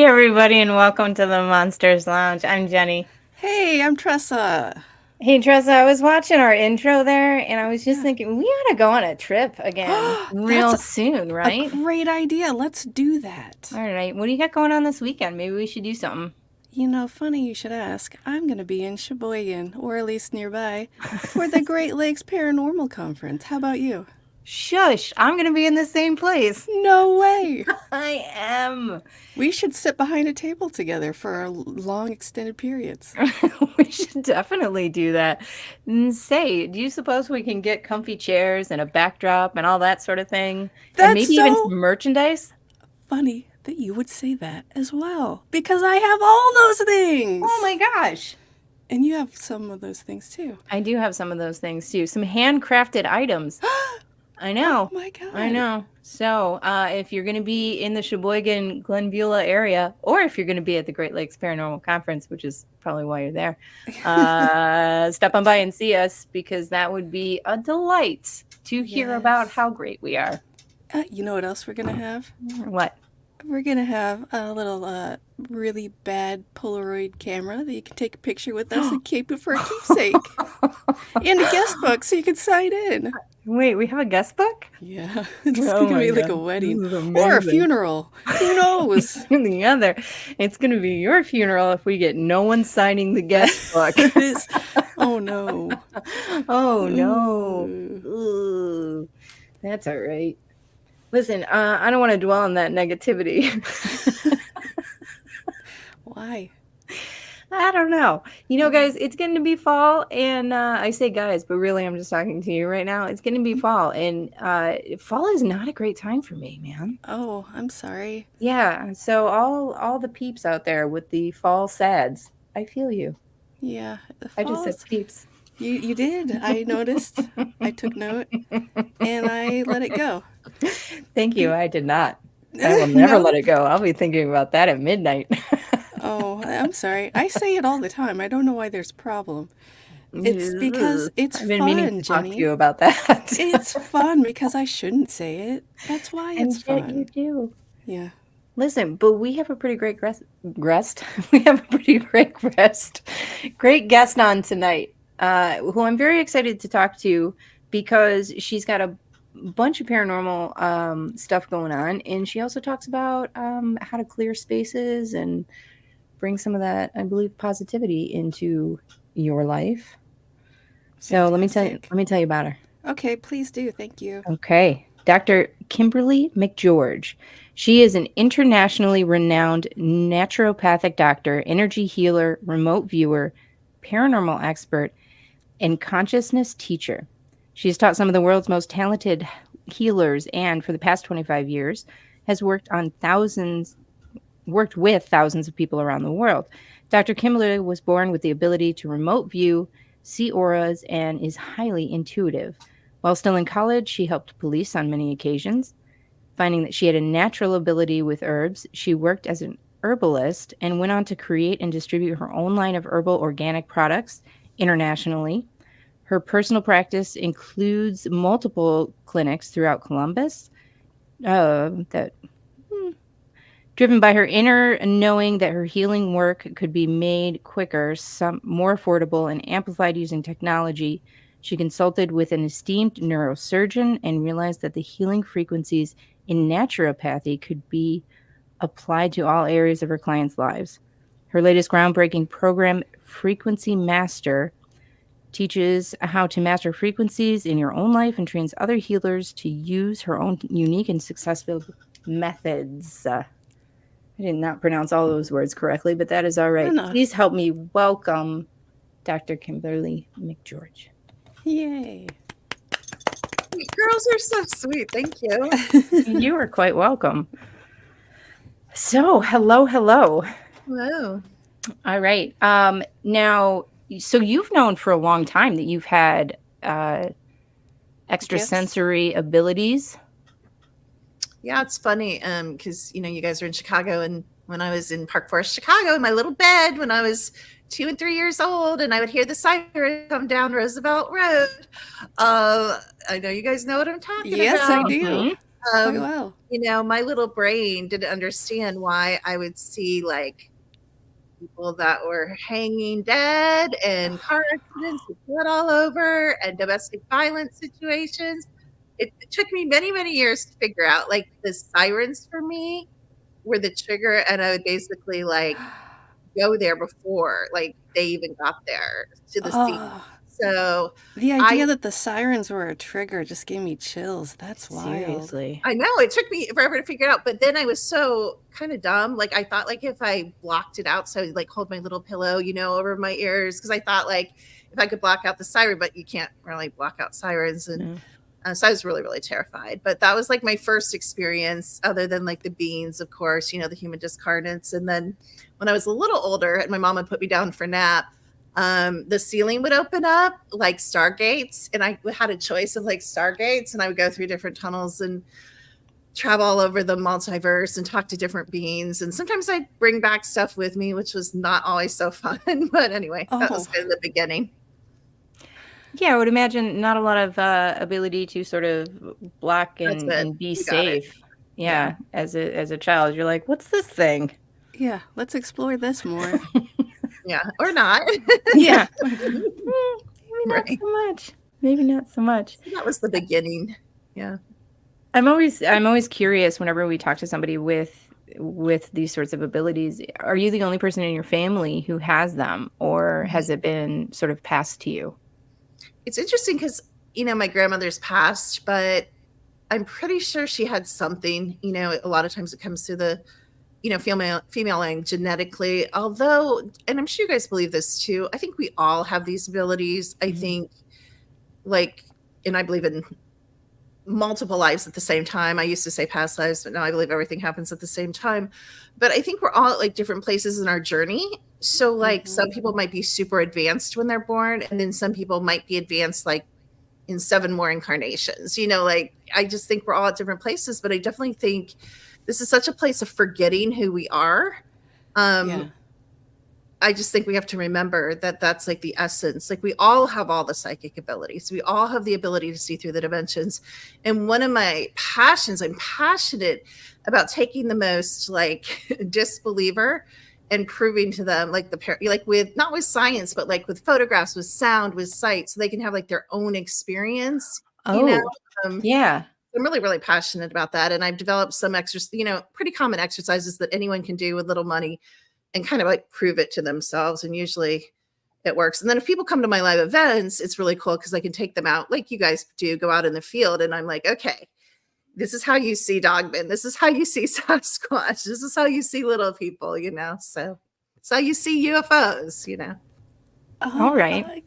everybody, and welcome to the Monsters Lounge. I'm Jeni. Hey, I'm Tressa. Hey, Tressa, I was watching our intro there, and I was just Yeah. thinking we ought to go on a trip again That's real soon, a right? great idea. Let's do that. All right, what do you got going on this weekend? Maybe we should do something. Funny you should ask. I'm going to be in Sheboygan, or at least nearby, for the Great Lakes Paranormal Conference. How about you? Shush, I'm going to be in the same place. No way. I am. We should sit behind a table together for long extended periods. We should definitely do that. And say, do you suppose we can get comfy chairs and a backdrop and all that sort of thing? And That's maybe even so some merchandise? funny that you would say that as well, because I have all those things. Oh my gosh. And you have some of those things too. I do have some of those things too. Some handcrafted items. I know. Oh my God. I know. So, if you're going to be in the Sheboygan, Glenbeulah area, or if you're going to be at the Great Lakes Paranormal Conference, which is probably why you're there, stop on by and see us, because that would be a delight to hear about how great we are. You know what else we're going to have? What? We're going to have a little really bad Polaroid camera that you can take a picture with us and keep it for a keepsake. And a guest book so you can sign in. Wait, we have a guest book? Yeah, it's going to be like a wedding or a amazing. funeral. Who knows? The other, it's going to be your funeral if we get no one signing the guest book. It is. Oh no. Oh no. Ooh. That's all right. Listen, I don't want to dwell on that negativity. Why? I don't know. You know, guys, it's going to be fall, and I say guys, but really I'm just talking to you right now. It's going to be fall, and fall is not a great time for me, man. Oh, I'm sorry. Yeah, so all the peeps out there with the fall sads, I feel you. Yeah. I just said peeps. You did. I noticed. I took note, and I let it go. Thank you. I did not. I will never let it go. I'll be thinking about that at midnight. Oh, I'm sorry. I say it all the time. I don't know why there's a problem. It's because it's I've been fun, meaning to talk to Jeni. you about that. It's fun because I shouldn't say it. That's why it's And yet fun. you do. Yeah. Listen, but we have a pretty great guest. We have a pretty great great guest on tonight, who I'm very excited to talk to because she's got a bunch of paranormal stuff going on, and she also talks about how to clear spaces and bring some of that, I believe, positivity into your life. So let me tell you about her. Okay, please do. Thank you. Okay. Dr. Kimberly McGeorge. She is an internationally renowned naturopathic doctor, energy healer, remote viewer, paranormal expert, and consciousness teacher. She has taught some of the world's most talented healers and for the past 25 years has worked with thousands of people around the world. Dr. Kimberly was born with the ability to remote view, see auras, and is highly intuitive. While still in college, she helped police on many occasions. Finding that she had a natural ability with herbs, she worked as an herbalist and went on to create and distribute her own line of herbal organic products internationally. Her personal practice includes multiple clinics throughout Columbus. Driven by her inner knowing that her healing work could be made quicker, more affordable, and amplified using technology, she consulted with an esteemed neurosurgeon and realized that the healing frequencies in naturopathy could be applied to all areas of her clients' lives. Her latest groundbreaking program, Frequency Master, teaches how to master frequencies in your own life and trains other healers to use her own unique and successful methods. I did not pronounce all those words correctly, but that is all right. Please help me welcome Dr. Kimberly McGeorge. Yay. You girls are so sweet. Thank you. You are quite welcome. So, hello. Hello. All right. Now, so you've known for a long time that you've had extrasensory abilities. Yeah, it's funny because, you guys are in Chicago, and when I was in Park Forest, Chicago, in my little bed when I was 2 and 3 years old, and I would hear the siren come down Roosevelt Road. I know you guys know what I'm talking about. Yes, I do. quite well. You know, my little brain didn't understand why I would see like people that were hanging dead and car accidents with blood all over and domestic violence situations. It took me many, many years to figure out like the sirens for me were the trigger, and I would basically like go there before like they even got there to the scene. Oh, So the I idea that the sirens were a trigger just gave me chills. That's wild. Seriously. I know it took me forever to figure it out, but then I was so kind of dumb. Like I thought, like if I blocked it out, so I'd like hold my little pillow, you know, over my ears, because I thought like if I could block out the siren, but you can't really block out sirens, and so I was really, really terrified. But that was like my first experience, other than like the beings, of course, you know, the human discarnates. And then when I was a little older, and my mom would put me down for a nap, the ceiling would open up like stargates, and I had a choice of like stargates, and I would go through different tunnels and travel all over the multiverse and talk to different beings. And sometimes I'd bring back stuff with me, which was not always so fun. But anyway, that was kind of the beginning. Yeah, I would imagine not a lot of ability to sort of block and be safe. Yeah, as a child, you're like, what's this thing? Yeah, let's explore this more. Yeah, or not. Yeah. Maybe not so much. Maybe not so much. So that was the beginning. Yeah. I'm always curious whenever we talk to somebody with these sorts of abilities. Are you the only person in your family who has them, or has it been sort of passed to you? It's interesting because, you know, my grandmother's passed, but I'm pretty sure she had something. You know, a lot of times it comes through the, you know, female line genetically. Although, and I'm sure you guys believe this too, I think we all have these abilities. I think, like, and I believe in multiple lives at the same time. I used to say past lives, but now I believe everything happens at the same time. But I think we're all at like different places in our journey. So like some people might be super advanced when they're born, and then some people might be advanced like in 7 more incarnations. You know, like I just think we're all at different places, but I definitely think this is such a place of forgetting who we are. I just think we have to remember that that's like the essence. Like we all have all the psychic abilities. We all have the ability to see through the dimensions. And one of my passions, I'm passionate about taking the most like disbeliever and proving to them like like with, not with science, but like with photographs, with sound, with sight, so they can have like their own experience. Oh, you know? Yeah. I'm really, really passionate about that. And I've developed some pretty common exercises that anyone can do with little money and kind of like prove it to themselves. And usually it works. And then if people come to my live events, it's really cool because I can take them out like you guys do, go out in the field. And I'm like, okay, this is how you see dogmen. This is how you see Sasquatch. This is how you see little people, you know? So it's how you see UFOs, you know? All right.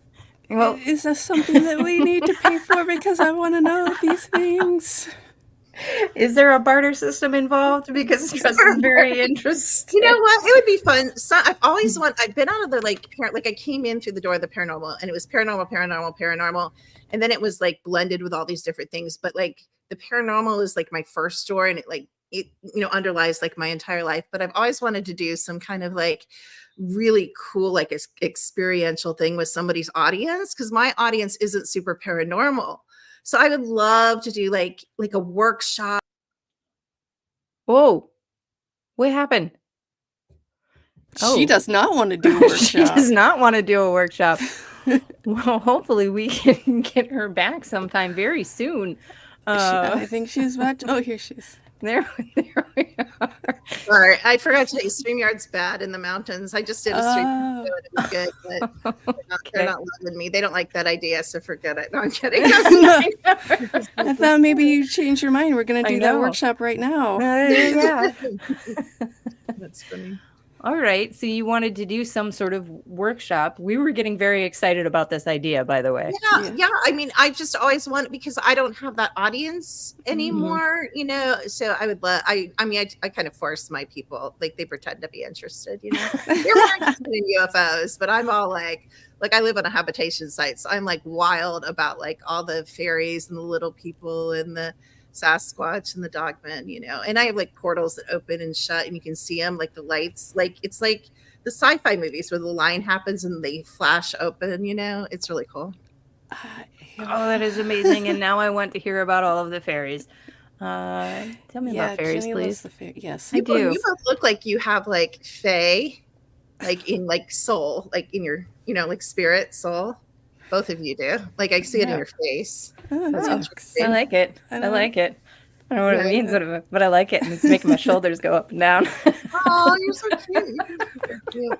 Well, is this something that we need to pay for? Because I want to know these things. Is there a barter system involved? Because Tressa's very interested. You know what? It would be fun. So I've been out of the like I came in through the door of the paranormal, and it was paranormal. And then it was like blended with all these different things. But like the paranormal is like my first door, and it underlies like my entire life. But I've always wanted to do some kind of like really cool, like experiential thing with somebody's audience, because my audience isn't super paranormal. So I would love to do like a workshop. Whoa. What happened? She does not want to do a workshop. She does not want to do a workshop. Well, hopefully we can get her back sometime very soon. I think she's about to, here she is. There we are. Sorry, I forgot to say StreamYard's bad in the mountains. I just did a stream. It was good, but they're not loving me. They don't like that idea, so forget it. No, I'm kidding. I thought maybe you changed your mind. We're going to do that workshop right now. Yeah. That's funny. All right. So you wanted to do some sort of workshop. We were getting very excited about this idea, by the way. Yeah. I mean, I just always want, because I don't have that audience anymore, you know, so I would love, I kind of force my people, like they pretend to be interested, you know, they're more interested in UFOs, but I'm all like I live on a habitation site. So I'm like wild about like all the fairies and the little people and the Sasquatch and the dogmen, you know, and I have like portals that open and shut, and you can see them, like the lights, like it's like the sci-fi movies where the line happens and they flash open, you know. It's really cool. Oh, that is amazing. And now I want to hear about all of the fairies. Tell me about Yeah, fairies, Jeni loves please. the fairy. Yes. I do. You both look like you have like fae, like in like soul, like in your, like spirit soul. Both of you do. Like I see it in Yeah. your face. Oh, That's Oh, thanks. I interesting. like it. I I don't know. like it. I don't know what Yeah. it means, but I like it, and it's making my shoulders go up and down. Oh, you're so cute. You're cute.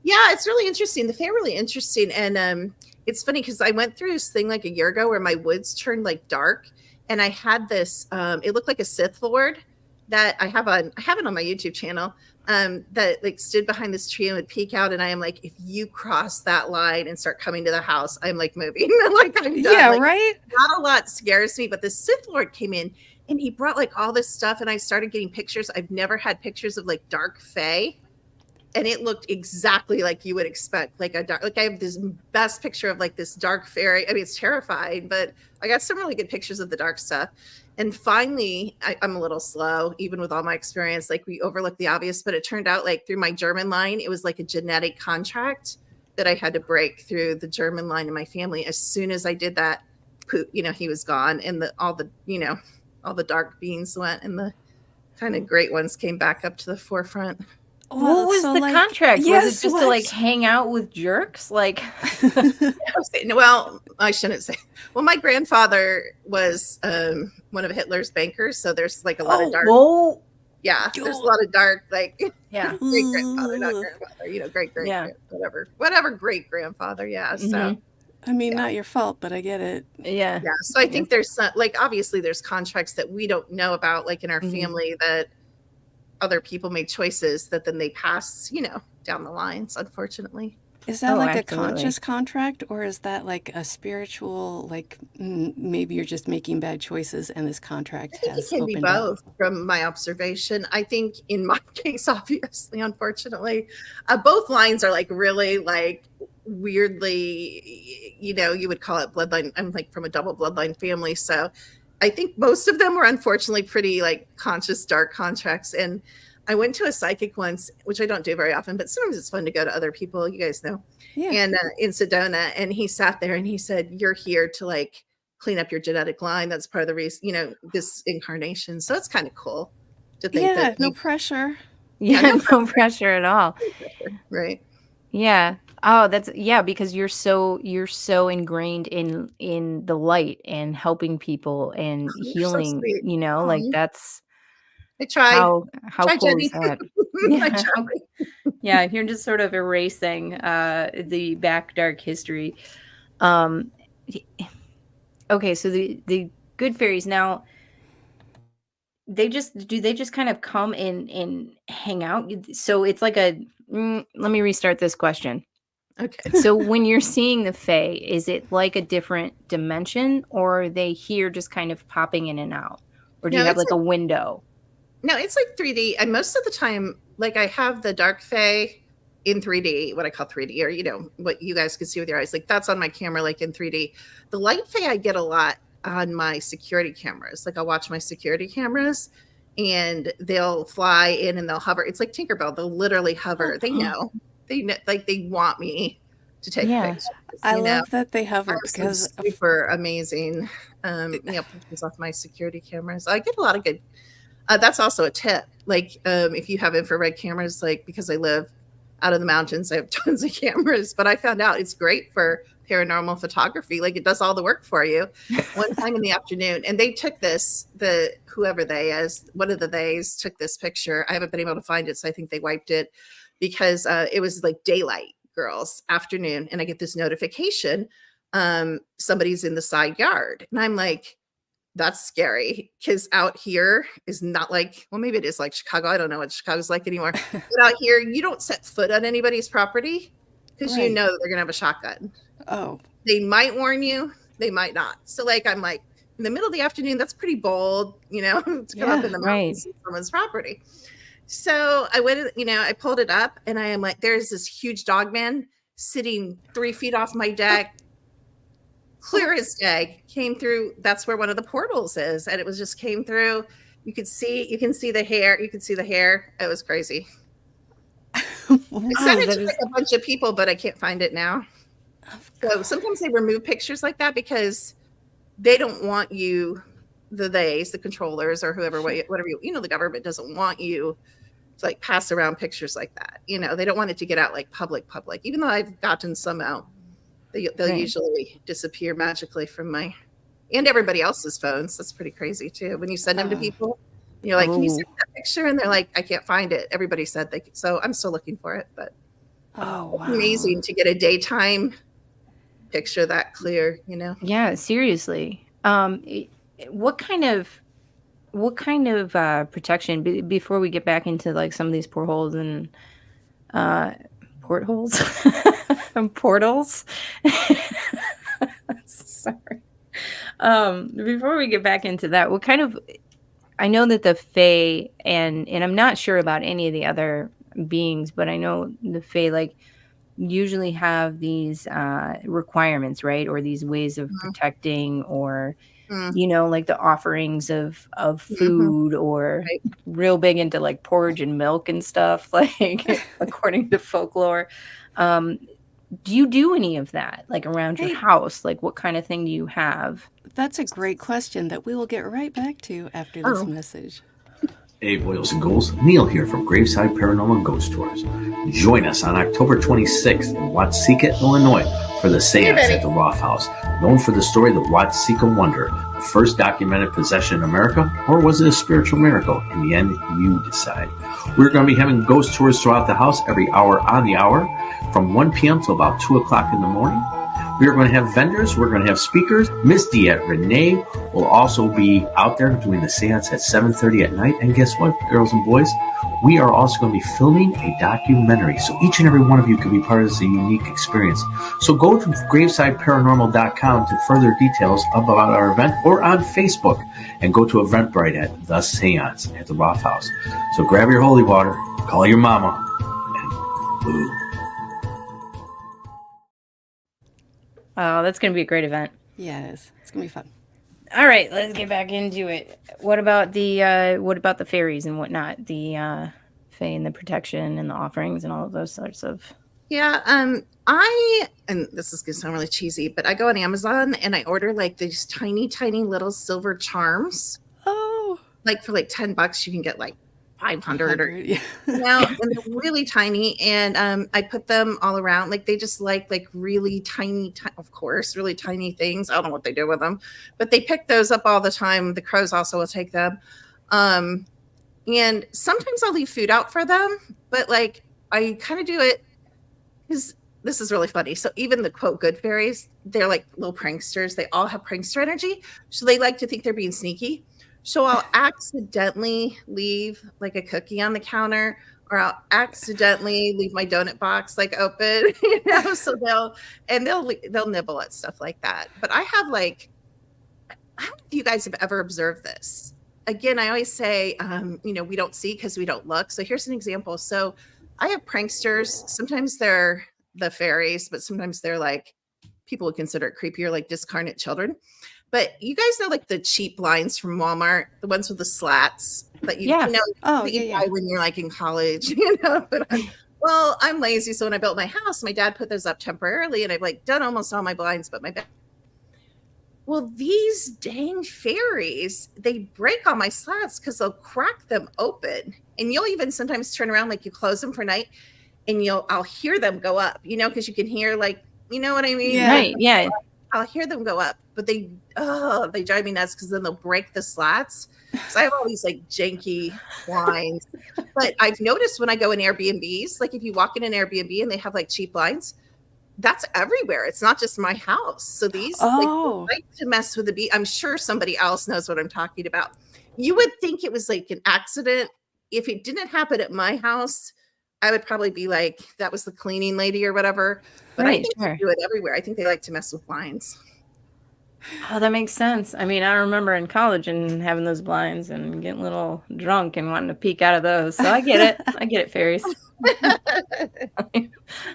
Yeah, it's really interesting. The fae are really interesting, and it's funny because I went through this thing like a year ago where my woods turned like dark, and I had this. It looked like a Sith Lord that I have it on my YouTube channel. That like stood behind this tree and would peek out, and I am like, if you cross that line and start coming to the house, I'm like moving, like I'm done. Yeah, Like right? not a lot scares me, but the Sith Lord came in and he brought like all this stuff, and I started getting pictures. I've never had pictures of like dark fae, and it looked exactly like you would expect, like a dark. Like I have this best picture of like this dark fairy. I mean, it's terrifying, but I got some really good pictures of the dark stuff. And finally, I'm a little slow, even with all my experience. Like we overlooked the obvious, but it turned out like through my German line, it was like a genetic contract that I had to break through the German line in my family. As soon as I did that, he was gone, and all the dark beings went, and the kind of great ones came back up to the forefront. What was so the like, contract? Was yes, it just to like what? hang out with jerks? Like, Well, I shouldn't say. Well, my grandfather was one of Hitler's bankers, so there's like a lot of dark. whoa, Yeah, there's a lot of dark, like yeah, great grandfather, not grandfather, great yeah. whatever great grandfather. Yeah, so Mhm. I mean, Yeah. not your fault, but I get it. Yeah. yeah, so I think there's some, like obviously there's contracts that we don't know about, like in our Mhm. family, that other people made choices that then they pass, down the lines, unfortunately. Is that Oh, like a absolutely. conscious contract, or is that like a spiritual, like maybe you're just making bad choices and this contract I think it has can be opened up? both from my observation. I think in my case, obviously, unfortunately, both lines are like really like weirdly, you would call it bloodline. I'm like from a double bloodline family. So I think most of them were unfortunately pretty like conscious dark contracts. And I went to a psychic once, which I don't do very often, but sometimes it's fun to go to other people, you guys know. Yeah. And in Sedona, and he sat there and he said, "You're here to like clean up your genetic line. That's part of the reason, this incarnation." So it's kind of cool to think Yeah, that no pressure. Yeah, no pressure at all. right. Yeah. Oh, because you're so ingrained in the light and helping people and You're so healing, sweet. like Aw. that's I try. how Try, cool is Jeni. that? I Yeah. try. Yeah, you're just sort of erasing the back dark history. Um okay, so the good fairies now, they just kind of come and hang out? So it's like let me restart this question. Okay. So when you're seeing the fae, is it like a different dimension, or are they here just kind of popping in and out? Or do No, you have it's like a window? it's like 3D. And most of the time, like I have the dark fae in 3D, what I call 3D, or what you guys can see with your eyes. Like that's on my camera, like in 3D. The light fae I get a lot on my security cameras. Like I'll watch my security cameras and they'll fly in and they'll hover. It's like Tinkerbell. They'll literally hover. They know. They know, like they want me to take Yeah. pictures. I love that they I hover have some because super amazing pictures off my security cameras. I get a lot of good. That's also a tip. Like if you have infrared cameras, like because I live out in the mountains, I have tons of cameras. But I found out it's great for paranormal photography. Like it does all the work for you. One time in the afternoon, and they took whoever they is, one of the theys took this picture. I haven't been able to find it, so I think they wiped it because it was like daylight, girls, afternoon, and I get this notification. Somebody's in the side yard, and I'm like, that's scary because out here is not like, well, maybe it is like Chicago. I don't know what Chicago's like anymore. But out here, you don't set foot on anybody's property because you Right. know they're gonna have a shotgun. Oh, They might warn you, they might not. So like I'm like in the middle of the afternoon, that's pretty bold, to come up in the mountains on someone's property. So I went, I pulled it up and I am like, there's this huge dog man sitting 3 feet off my deck, clear as day, came through. That's where one of the portals is. And it was just came through. You can see the hair. You can see the hair. It was crazy. I sent it to like a bunch of people, but I can't find it now. So sometimes they remove pictures like that because they don't want you the controllers or whoever, whatever the government doesn't want you to like pass around pictures like that. They don't want it to get out like public. Even though I've gotten some out, they'll usually disappear magically from my and everybody else's phones. That's pretty crazy too. When you send them to people, you're like, can you send that picture? And they're like, I can't find it. Everybody said they could. So I'm still looking for it, but wow. Amazing to get a daytime picture that clear, Yeah, seriously. What kind of protection before we get back into like some of these portholes and portholes and portals? Sorry. Before we get back into that, what kind of, I know that the Fae and I'm not sure about any of the other beings, but I know the Fae like usually have these requirements, right? Or these ways of protecting, or like the offerings of food, or real big into like porridge and milk and stuff, like according to folklore. Do you do any of that, like around your house? Like what kind of thing do you have? That's a great question that we will get right back to after this message. Hey, boys and ghouls, Neil here from Graveside Paranormal Ghost Tours. Join us on October 26th in Watseka, Illinois for the Seance at the Roth House, known for the story The Watseka Wonder, the first documented possession in America, or was it a spiritual miracle? In the end, you decide. We're going to be having ghost tours throughout the house every hour on the hour, from 1 p.m. to about 2 o'clock in the morning. We are going to have vendors. We're going to have speakers. Miss Diet Renee will also be out there doing the seance at 7:30 at night. And guess what, girls and boys? We are also going to be filming a documentary. So each and every one of you can be part of this unique experience. So go to gravesideparanormal.com to further details about our event, or on Facebook, and go to Eventbrite at The Seance at the Roth House. So grab your holy water, call your mama, and boo. Oh, that's going to be a great event. Yes, it's going to be fun. All right, let's get back into it. What about the fairies and whatnot? The fae and the protection and the offerings and all of those sorts of. Yeah, and this is going to sound really cheesy, but I go on Amazon and I order like these tiny, tiny little silver charms. Oh, like for like $10, you can get like 500 or yeah. now, and they're really tiny, and I put them all around. Like they just like really tiny, of course, really tiny things. I don't know what they do with them, but they pick those up all the time. The crows also will take them, and sometimes I'll leave food out for them. But like I kind of do it because this is really funny. So even the quote good fairies, they're like little pranksters. They all have prankster energy, so they like to think they're being sneaky. So I'll accidentally leave like a cookie on the counter, or I'll accidentally leave my donut box like open, so they'll nibble at stuff like that. But I have like, I don't know if you guys have ever observed this. Again, I always say, we don't see because we don't look. So here's an example. So I have pranksters. Sometimes they're the fairies, but sometimes they're like, people would consider it creepier, like discarnate children. But you guys know like the cheap blinds from Walmart, the ones with the slats that you buy when you're like in college, But I'm lazy, so when I built my house, my dad put those up temporarily, and I've like done almost all my blinds, but my bed. Well, these dang fairies, they break all my slats because they'll crack them open, and you'll even sometimes turn around like you close them for night, and I'll hear them go up, because you can hear like, you know what I mean? Yeah. Right. Yeah. I'll hear them go up, but they drive me nuts because then they'll break the slats. So I have all these like janky blinds. But I've noticed when I go in Airbnbs, like if you walk in an Airbnb and they have like cheap blinds, that's everywhere. It's not just my house. So these like to mess with the bee. I'm sure somebody else knows what I'm talking about. You would think it was like an accident. If it didn't happen at my house, I would probably be like, that was the cleaning lady or whatever. But I think they do it everywhere. I think they like to mess with blinds. Oh, that makes sense. I mean, I remember in college and having those blinds and getting a little drunk and wanting to peek out of those. So I get it. I get it, fairies. I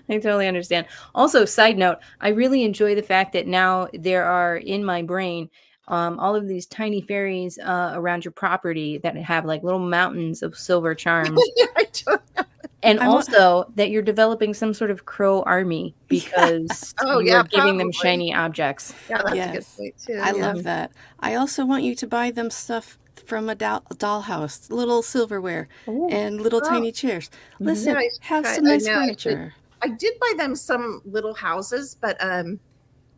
totally understand. Also, side note, I really enjoy the fact that now there are in my brain all of these tiny fairies around your property that have like little mountains of silver charms. I don't know. And I want- also that you're developing some sort of crow army because Oh, you yeah, are giving them probably. shiny objects. Yeah, that's a good Yes, point too. I Yeah. love that. I also want you to buy them stuff from a dollhouse, little silverware Ooh. and little Oh. tiny chairs. Listen, Yeah, I should have try- some I nice know, furniture. I did buy them some little houses, but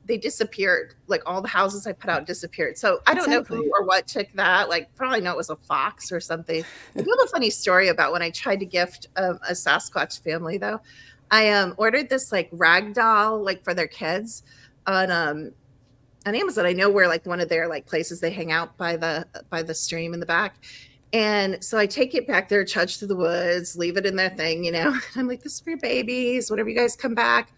they disappeared. Like all the houses I put out disappeared. So I don't know Exactly. who or what took that. Like probably know it was a fox or something. I do have a funny story about when I tried to gift a Sasquatch family though. I ordered this like rag doll like for their kids on Amazon. I know where like one of their like places they hang out by the stream in the back. And so I take it back there, trudge through the woods, leave it in their thing, you know. I'm like, this is for your babies, whenever you guys come back.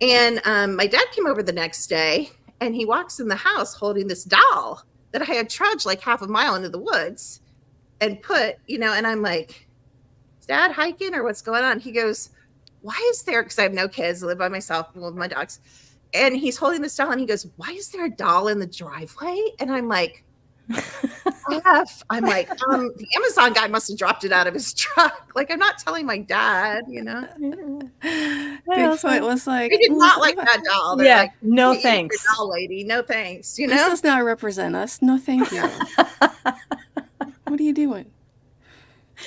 And my dad came over the next day and he walks in the house holding this doll that I had trudged like half a mile into the woods and put, you know, and I'm like, is Dad hiking or what's going on? He goes, why is there, because I have no kids, I live by myself with my dogs. And he's holding this doll and he goes, why is there a doll in the driveway? And I'm like, the Amazon guy must have dropped it out of his truck. Like, I'm not telling my dad, you know. Bigfoot was like, They did not like that doll. They're Yeah, like, no "Hey, thanks." you're a doll lady, no thanks. You this know, does not represent us. No, thank you. What are you doing?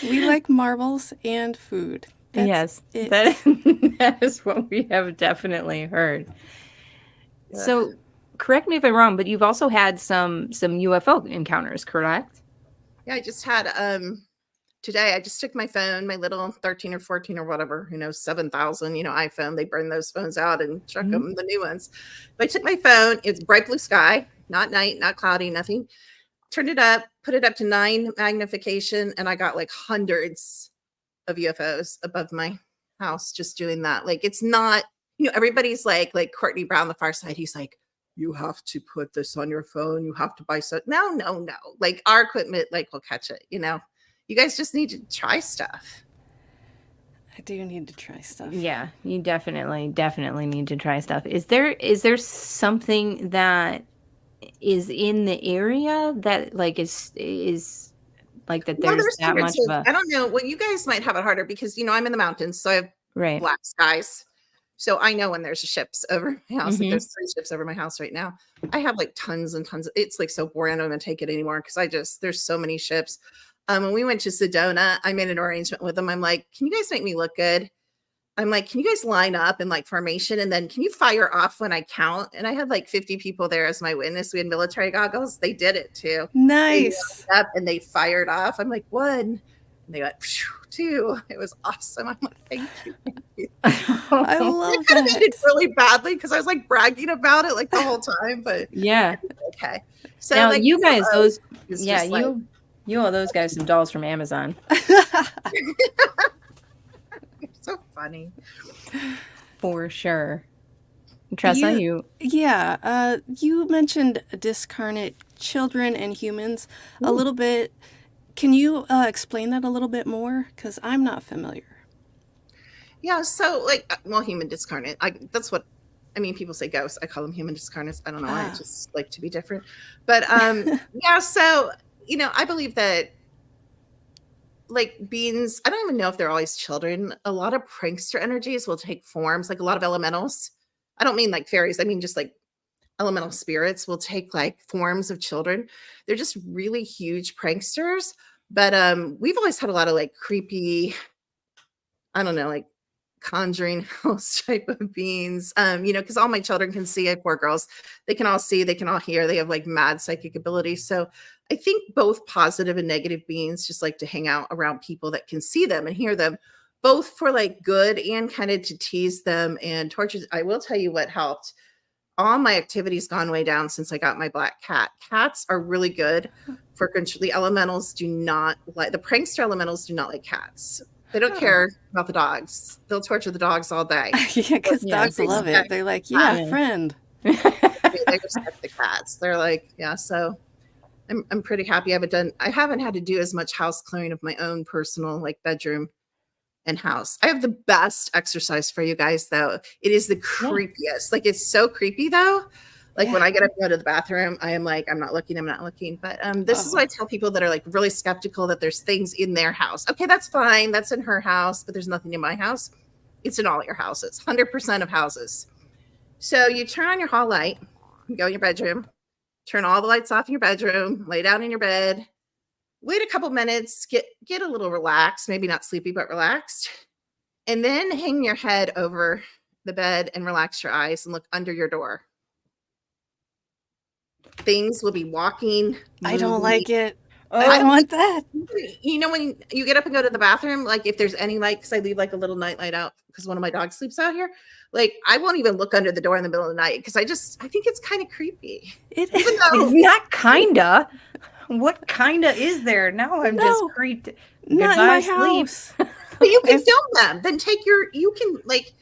We like marbles and food. That's Yes, it. that is what we have definitely heard. Yeah. So, correct me if I'm wrong, but you've also had some UFO encounters, correct? yeah. I just had today. I just took my phone, my little 13 or 14 or whatever, 7,000, iPhone. They burn those phones out and chuck them the new ones. But I took my phone. It's bright blue sky, not night, not cloudy, nothing. Turned it up, put it up to 9 magnification, and I got like hundreds of UFOs above my house just doing that. Like it's not, everybody's like Courtney Brown, the Far Side. He's like, you have to put this on your phone. You have to buy so. No. Like our equipment, like will catch it. You guys just need to try stuff. I do need to try stuff. Yeah, you definitely need to try stuff. Is there something that is in the area that like is like that Well, there's that much of a I don't know. Well, you guys might have it harder because I'm in the mountains, so I have right? black skies. So I know when there's ships over my house. Like Mhm. there's 3 ships over my house right now. I have like tons and tons. It's like so boring. I don't even take it anymore because there's so many ships. When we went to Sedona, I made an arrangement with them. I'm like, can you guys make me look good? I'm like, can you guys line up in like formation and then can you fire off when I count? And I had like 50 people there as my witness. We had military goggles. They did it too. Nice. They up and they fired off. I'm like, 1. And they went 2. It was awesome. I'm like, thank you. I love I did it that. really badly because I was like bragging about it like the whole time, but Yeah. okay. So Now like, you guys, those it's yeah, just like- you owe those guys some dolls from Amazon. so funny. For sure. Tressa, Yeah, you mentioned discarnate children and humans a little bit. Can you explain that a little bit more? Because I'm not familiar. Yeah, so like, well, human discarnate. That's what I mean. People say ghosts. I call them human discarnates. I don't know why. I just like to be different. But yeah, so I believe that like beings. I don't even know if they're always children. A lot of prankster energies will take forms. Like a lot of elementals. I don't mean like fairies. I mean just like elemental spirits will take like forms of children. They're just really huge pranksters. But we've always had a lot of like creepy, I don't know, like conjuring house type of beings. Because all my children can see. I have 4 girls. They can all see, they can all hear, they have like mad psychic abilities. So I think both positive and negative beings just like to hang out around people that can see them and hear them, both for like good and kind of to tease them and torture. I will tell you what helped. All my activity's gone way down since I got my black cat. Cats are really good for control. The elementals do not like, the prankster elementals do not like cats. They don't care about the dogs. They'll torture the dogs all day. Yeah, because Yeah, dogs love it. They're like, yeah, friend. They respect the cats. They're like, yeah. So I'm pretty happy. I haven't had to do as much house clearing of my own personal like bedroom and house. I have the best exercise for you guys though. It is the creepiest. Like it's so creepy though. Like when I get up and go to the bathroom, I am like, I'm not looking. But this is what I tell people that are like really skeptical that there's things in their house. Okay, that's fine. That's in her house, but there's nothing in my house. It's in all your houses, 100% of houses. So you turn on your hall light, you go in your bedroom, turn all the lights off in your bedroom, lay down in your bed, wait a couple minutes, get a little relaxed, maybe not sleepy, but relaxed. And then hang your head over the bed and relax your eyes and look under your door. Things will be walking. I don't like it. Oh, I don't want that. You know, when you get up and go to the bathroom, like if there's any light, because I leave like a little night light out because one of my dogs sleeps out here. Like I won't even look under the door in the middle of the night because I think it's kind of creepy. It Even is. though not kinda. What kinda is there? Now I'm just creeped. Not in my house. but you can film them. Then you can like,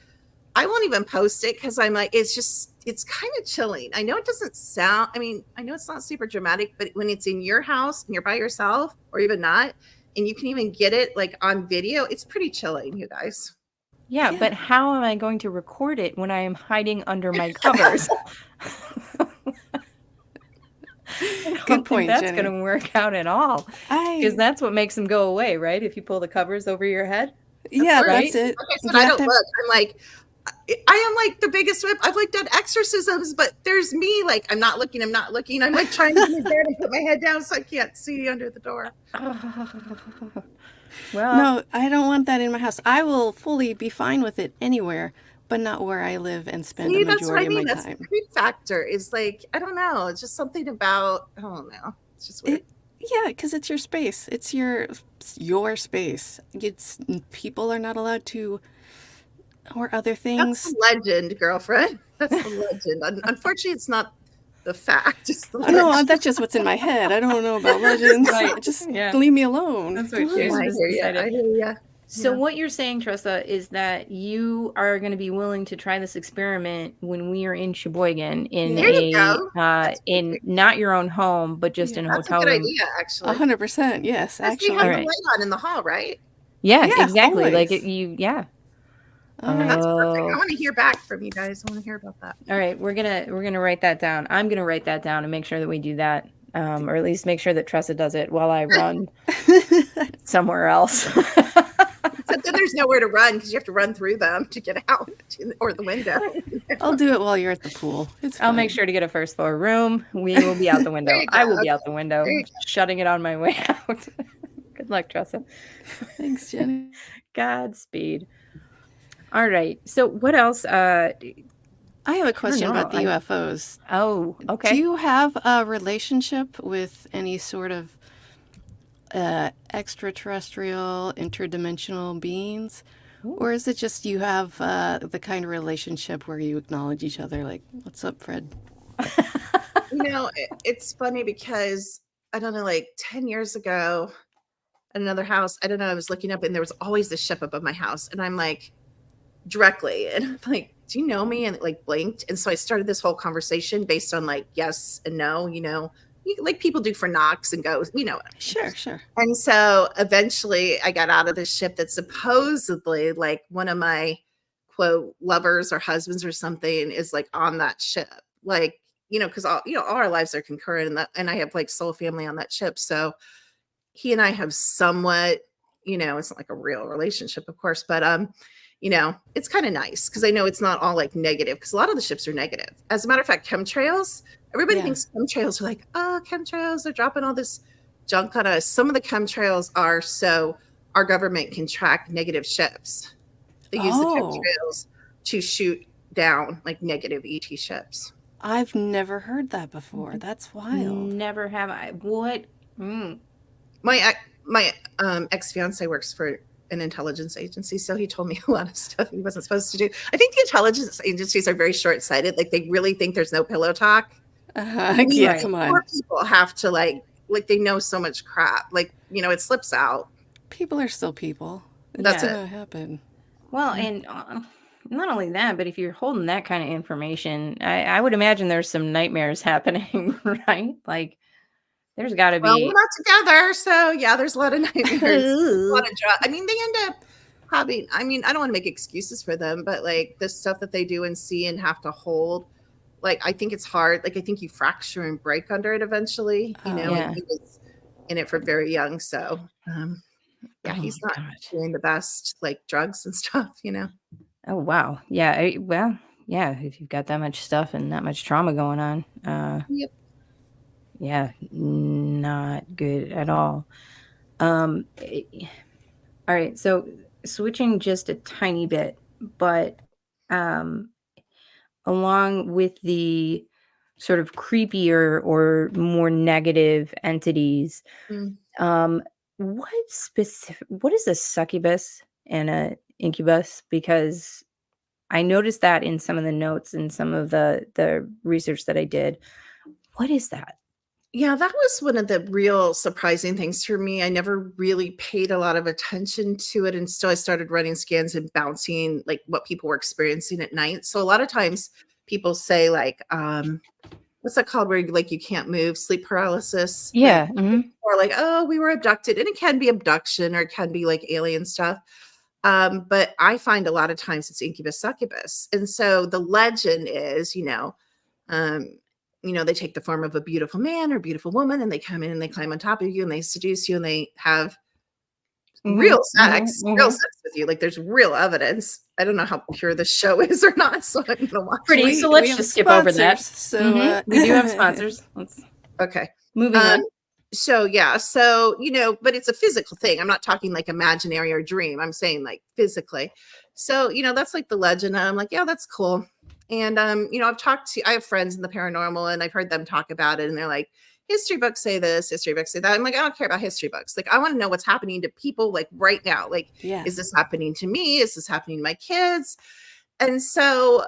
I won't even post it because I'm like, it's kind of chilling. I know it doesn't sound, I know it's not super dramatic, but when it's in your house and you're by yourself or even not, and you can even get it like on video, it's pretty chilling, you guys. Yeah, but how am I going to record it when I am hiding under my covers? Good point, That's Jeni. going to work out at all. Because that's what makes them go away, right? If you pull the covers over your head. Yeah, right? that's it. Like I said, I don't look. I'm like, I am like the biggest whip. I've like done exorcisms, but there's me. Like I'm not looking. I'm like trying to get in bed and put my head down so I can't see under the door. Well, No, I don't want that in my house. I will fully be fine with it anywhere, but not where I live and spend the That's what I majority mean. of my That's time. the creep factor. Is like I don't know. It's just something about I don't know. It's just weird. Yeah, because it's your space. It's your space. People are not allowed to, or other things. That's the legend, girlfriend. That's the legend. Unfortunately, it's not the fact. It's the No, legend. that's just what's in my head. I don't know about legends. Right. Just Yeah. leave me alone. That's what Come she's on. I just hear you. decided. I hear you. So Yeah. what you're saying, Tressa, is that you are going to be willing to try this experiment when we are in Sheboygan in There you go. in not your own home, but just in a That's a hotel good room. idea, actually. 100%. Yes, Because we actually. have All the right. light on in the hall, right? Yeah, Yeah, exactly. Like always. yeah. All right. That's perfect. I want to hear back from you guys. I want to hear about that. All right, we're gonna write that down. I'm gonna write that down and make sure that we do that, or at least make sure that Tressa does it while I run somewhere else. Except then there's nowhere to run because you have to run through them to get out or the window. I'll do it while you're at the pool. It's I'll make fine. sure to get a first floor room. We will be out the window. you I will go. be out the window, There you go. shutting it on my way out. Good luck, Tressa. Thanks, Jeni. Godspeed. All right. So what else? I have a question know. about the UFOs. Oh, okay. Do you have a relationship with any sort of extraterrestrial, interdimensional beings? Or is it just you have the kind of relationship where you acknowledge each other, like, what's up, Fred? It's funny because I don't know, like 10 years ago at another house, I don't know, I was looking up and there was always this ship above my house. And I'm like, directly. And I'm like, do you know me? And it like blinked. And so I started this whole conversation based on like yes and no, like people do for knocks and goes, Sure. And so eventually I got out of this ship that supposedly like one of my quote lovers or husbands or something is like on that ship. Like, because all our lives are concurrent and I have like soul family on that ship. So he and I have somewhat, it's not like a real relationship, of course, but it's kind of nice because I know it's not all like negative because a lot of the ships are negative. As a matter of fact, chemtrails, everybody thinks chemtrails are like, oh, chemtrails are dropping all this junk on us. Some of the chemtrails are so our government can track negative ships. They use the chemtrails to shoot down like negative ET ships. I've never heard that before. That's wild. Never have I. What? My ex-fiance works for an intelligence agency, so he told me a lot of stuff he wasn't supposed to do. I think the intelligence agencies are very short-sighted. Like they really think there's no pillow talk. Yeah, come on. Poor people have to like they know so much crap. Like it slips out. People are still people. That's It's it. gonna happen. Well, and not only that, but if you're holding that kind of information, I would imagine there's some nightmares happening, right? Like there's got to be. Well, we're not together, so yeah, there's a lot of nightmares. A lot of drugs. They end up having. I don't want to make excuses for them, but like the stuff that they do and see and have to hold, Like, I think it's hard. Like, I think you fracture and break under it eventually, you know, Yeah. and he was in it for very young. So, yeah, Oh he's my not God. doing the best, like drugs and stuff, you know. Oh, wow. Yeah, well, yeah, if you've got that much stuff and that much trauma going on, Yep. yeah, not good at all. Eh, all right, so switching just a tiny bit, but, um, along with the sort of creepier or more negative entities, Mm. um, what is a succubus and a incubus? Because I noticed that in some of the notes and some of the research that I did. What is that? Yeah, that was one of the real surprising things for me. I never really paid a lot of attention to it until I started running scans and bouncing like what people were experiencing at night. So a lot of times people say like, what's that called where you can't move, sleep paralysis, like Yeah, mhm. or like, oh, we were abducted. And it can be abduction or it can be like alien stuff. But I find a lot of times it's incubus succubus. And so the legend is, um, they take the form of a beautiful man or beautiful woman and they come in and they climb on top of you and they seduce you and they have Mhm, mhm, real mhm. sex with you. Like there's real evidence. I don't know how pure this show is or not, so I'm gonna watch Pretty, it. so We let's have just skip over that. sponsors, so Mhm, we do have sponsors. Let's Okay. moving Um, on. so yeah, so but it's a physical thing. I'm not talking like imaginary or dream. I'm saying like physically. So, that's like the legend. And I'm like, yeah, that's cool. And I have friends in the paranormal and I've heard them talk about it and they're like, history books say this, history books say that. I'm like, I don't care about history books. Like, I want to know what's happening to people like right now. Like, Yeah. is this happening to me? Is this happening to my kids? And so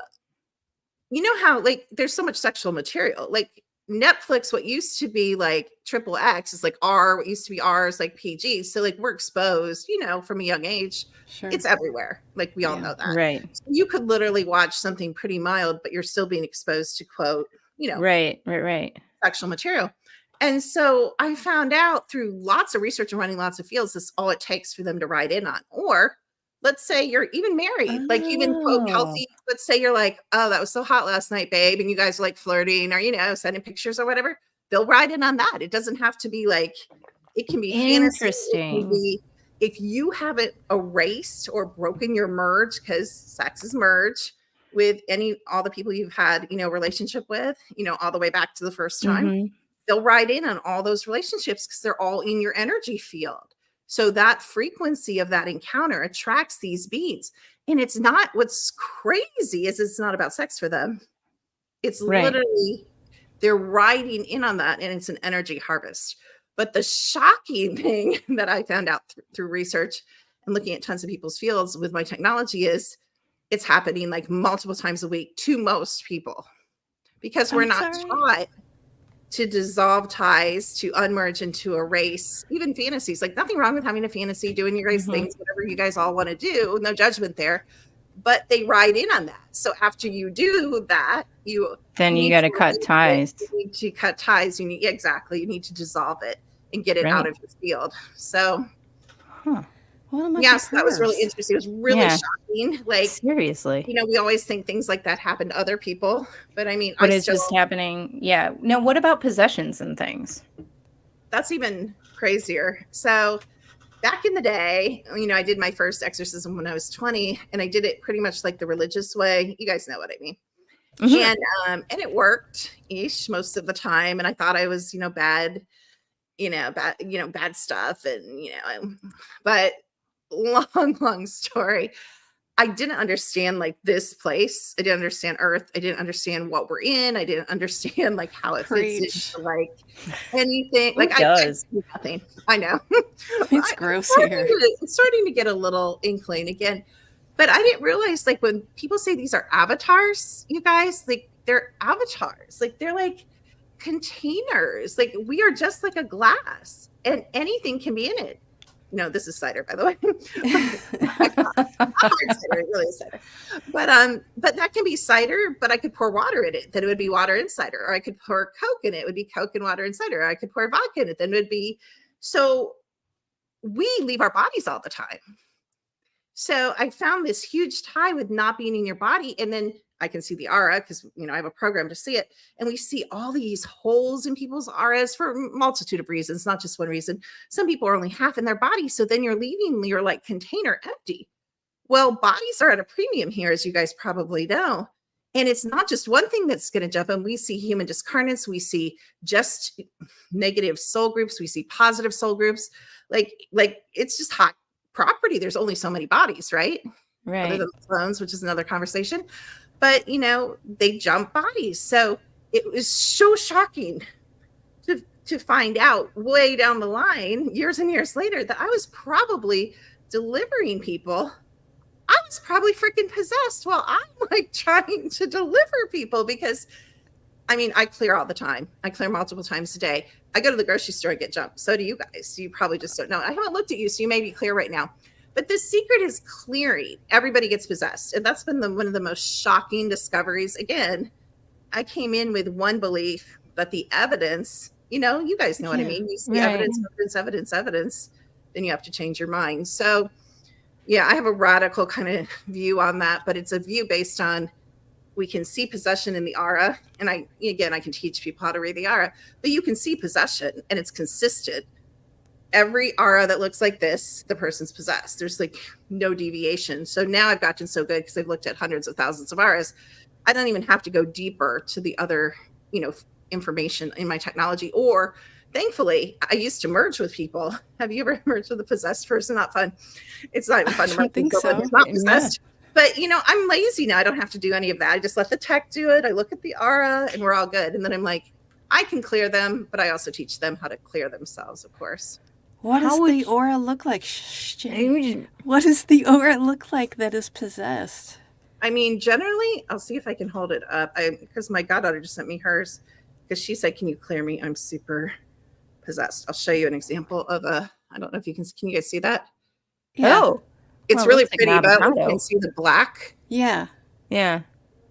you know how like there's so much sexual material like Netflix, what used to be like triple X is like R, what used to be R is like PG. So like we're exposed, from a young age. Sure. It's everywhere. Like we all Yeah. know that. Right. So you could literally watch something pretty mild, but you're still being exposed to quote, Right. sexual material. And so I found out through lots of research and running lots of fields, this is all it takes for them to ride in on. Or let's say you're even married, like even quote Oh, healthy. Let's say you're like, oh, that was so hot last night, babe. And you guys are like flirting or, sending pictures or whatever. They'll ride in on that. It doesn't have to be like, it can be fantasy. It can interesting. be, if you haven't erased or broken your merge, because sex is merge with all the people you've had, relationship with, all the way back to the first time Mhm. they'll ride in on all those relationships because they're all in your energy field. So that frequency of that encounter attracts these beings. And it's not what's crazy is it's not about sex for them. It's Right. literally they're riding in on that and it's an energy harvest. But the shocking thing that I found out through research and looking at tons of people's fields with my technology is it's happening like multiple times a week to most people because we're I'm not sorry. taught to dissolve ties, to unmerge and to erase even fantasies. Like nothing wrong with having a fantasy, doing your guys' Mhm. things, whatever you guys all want to do, no judgment there. But they ride in on that. So after you do that, you Then you need gotta to cut release it. ties. You need to cut ties. Exactly. You need to dissolve it and get it out Right. of your field. So Huh. What about yes, the that was really pervs? interesting. It was really Yeah. shocking. Like, Seriously. we always think things like that happen to other people. But I mean, But it's just happening, yeah. Now what about possessions and things? that's even crazier. So back in the day, I did my first exorcism when I was 20 and I did it pretty much like the religious way. You guys know what I mean. Mhm. And it worked ish most of the time. And I thought I was, bad, bad stuff. And, but long story. I didn't understand like this place. I didn't understand Earth. I didn't understand what we're in. I didn't understand like how it fits Preach. into like anything. Who Like I does? see nothing. I know. It's gross here. It's starting to get a little inkling again. But I didn't realize like when people say these are avatars, you guys, like they're avatars. Like they're like containers. Like we are just like a glass and anything can be in it. This is cider, by the way. Hard cider, it really is cider. But that can be cider, but I could pour water in it, then it would be water and cider. Or I could pour Coke in it, it would be Coke and water and cider. Or I could pour vodka in it, then it would be so we leave our bodies all the time. So I found this huge tie with not being in your body. And then I can see the aura because, I have a program to see it. And we see all these holes in people's auras for a multitude of reasons, not just one reason. Some people are only half in their body. So then you're leaving your like container empty. Well, bodies are at a premium here, as you guys probably know. And it's not just one thing that's going to jump in. We see human discarnates. We see just negative soul groups. We see positive soul groups. Like it's just hot property. There's only so many bodies, right? Right. Other than clones, which is another conversation. But, they jump bodies. So it was so shocking to find out way down the line, years and years later, that I was probably delivering people. I was probably freaking possessed while I'm like trying to deliver people because, I clear all the time. I clear multiple times a day. I go to the grocery store and get jumped. So do you guys. You probably just don't know. I haven't looked at you, so you may be clear right now. But the secret is clearing. Everybody gets possessed. And that's been one of the most shocking discoveries. Again, I came in with one belief, but the evidence, you guys know what I mean. You see evidence, then you have to change your mind. So, yeah, I have a radical kind of view on that, but it's a view based on we can see possession in the aura. And I can teach people how to read the aura, but you can see possession and it's consistent. Every aura that looks like this, the person's possessed. There's like no deviation. So now I've gotten so good because I've looked at hundreds of thousands of auras. I don't even have to go deeper to the other, information in my technology. Or thankfully, I used to merge with people. Have you ever merged with a possessed person? Not fun. It's not even fun to merge with people who's not possessed. But, I'm lazy now. I don't have to do any of that. I just let the tech do it. I look at the aura and we're all good. And then I'm like, I can clear them, but I also teach them how to clear themselves, of course. What does the aura look like? Jeni. What does the aura look like that is possessed? Generally, I'll see if I can hold it up. Because my goddaughter just sent me hers because she said, "Can you clear me? I'm super possessed." I'll show you an example of I don't know if you can you guys see that? Yeah. Oh, it's really pretty, but you can see the black. Yeah. Yeah.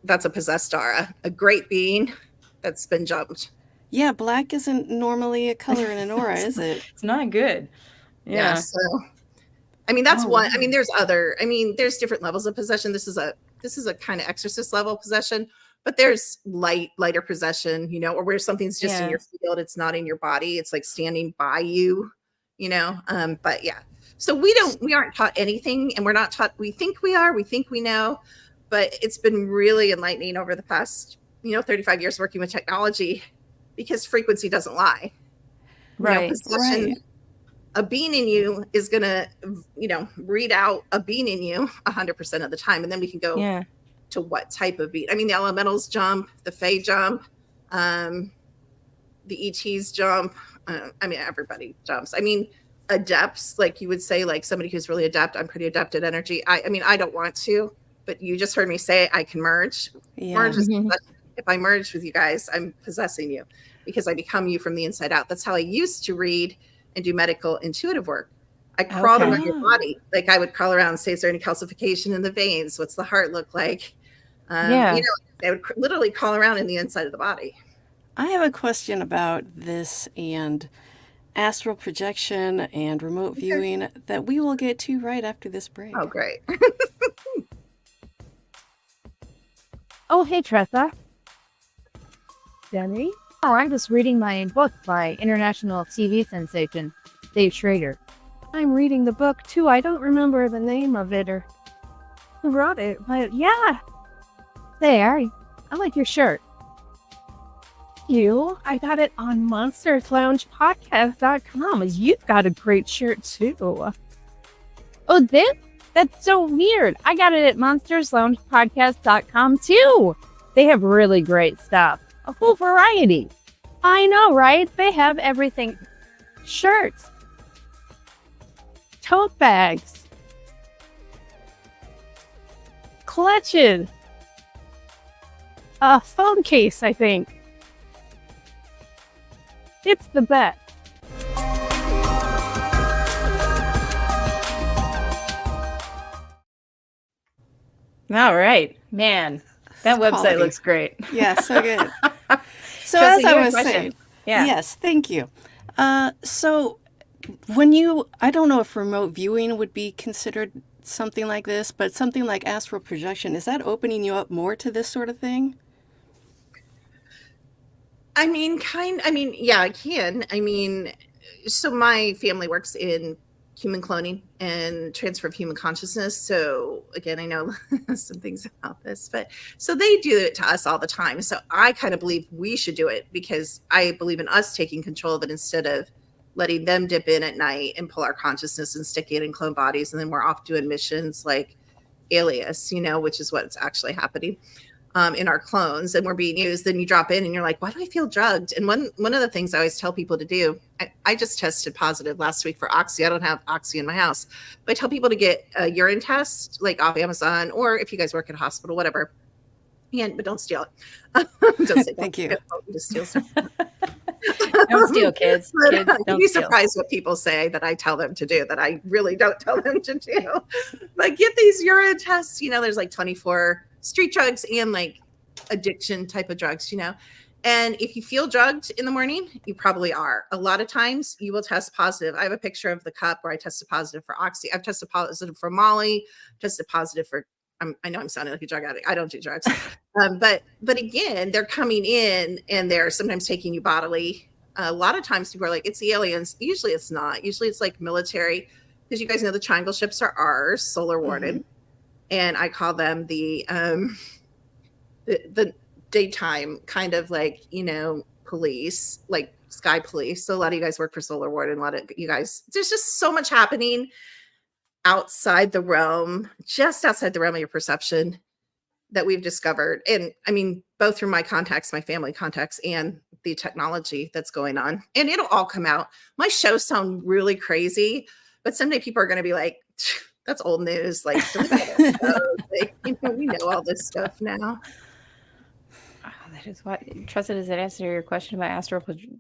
That's a possessed aura, a great being that's been jumped. Yeah, black isn't normally a color in an aura, is it? It's not good. Yeah. So, that's one. There's other. There's different levels of possession. This is a kind of exorcist level possession, but there's lighter possession, or where something's just in your field. It's not in your body. It's like standing by you, but yeah. So we aren't taught anything, and we're not taught. We think we are. We think we know, but it's been really enlightening over the past, 35 years working with technology. Because frequency doesn't lie. Right. Possession, a being in you is going to, read out a being in you 100% of the time. And then we can go to what type of being. The elementals jump, the fae jump, the ETs jump. Everybody jumps. Adepts, like you would say, like somebody who's really adept. I'm pretty adept at energy. I don't want to, but you just heard me say I can merge. Yeah. Merge is if I merge with you guys, I'm possessing you because I become you from the inside out. That's how I used to read and do medical intuitive work. I crawled around your body. Like I would crawl around and say, is there any calcification in the veins? What's the heart look like? I would literally crawl around in the inside of the body. I have a question about this and astral projection and remote viewing that we will get to right after this break. Oh, great. Oh, hey, Tressa. Jeni? Oh, I'm just reading my book by international TV sensation, Dave Schrader. I'm reading the book, too. I don't remember the name of it or who wrote it, but yeah. There, I like your shirt. You? I got it on monstersloungepodcast.com. You've got a great shirt, too. Oh, this? That's so weird. I got it at monstersloungepodcast.com, too. They have really great stuff. A full variety. I know, right? They have everything. Shirts. Tote bags. Clutches. A phone case, I think. It's the best. All right, man. That website Quality. looks great. Yeah, so good. So Tressa, as you I had a was question. saying, Yeah. yes, thank you. So when I don't know if remote viewing would be considered something like this, but something like astral projection, is that opening you up more to this sort of thing? I mean, yeah, I can. I mean, so my family works in human cloning and transfer of human consciousness. So again, I know some things about this, but so they do it to us all the time. So I kind of believe we should do it because I believe in us taking control of it instead of letting them dip in at night and pull our consciousness and stick it in clone bodies. And then we're off doing missions like Alias, which is what's actually happening. In our clones, and we're being used, then you drop in and you're like, why do I feel drugged? And one of the things I always tell people to do, I just tested positive last week for oxy. I don't have oxy in my house, but I tell people to get a urine test, like off Amazon, or if you guys work at a hospital, whatever. But don't steal it. Don't say Thank you. To steal stuff. Don't steal, kids. Kids, You'd don't be steal. surprised what people say that I tell them to do that I really don't tell them to do. Like, get these urine tests. There's like 24 street drugs and like addiction type of drugs, and if you feel drugged in the morning, you probably are. A lot of times you will test positive. I have a picture of the cup where I tested positive for oxy. I've tested positive for Molly, tested positive for, I know I'm sounding like a drug addict. I don't do drugs. But again, they're coming in and they're sometimes taking you bodily. A lot of times people are like, it's the aliens. Usually it's not. Usually it's like military, because you guys know the triangle ships are ours, solar warded. Mm-hmm. And I call them the daytime kind of like, police, like sky police. So a lot of you guys work for solar ward, and a lot of you guys, there's just so much happening outside the realm, just outside the realm of your perception that we've discovered. And I mean, both through my contacts, my family contacts, and the technology that's going on. And it'll all come out. My shows sound really crazy, but someday people are going to be like, that's old news. Like, we know all this stuff now. Oh, that is what Tressa, does that answer your question about astral projection?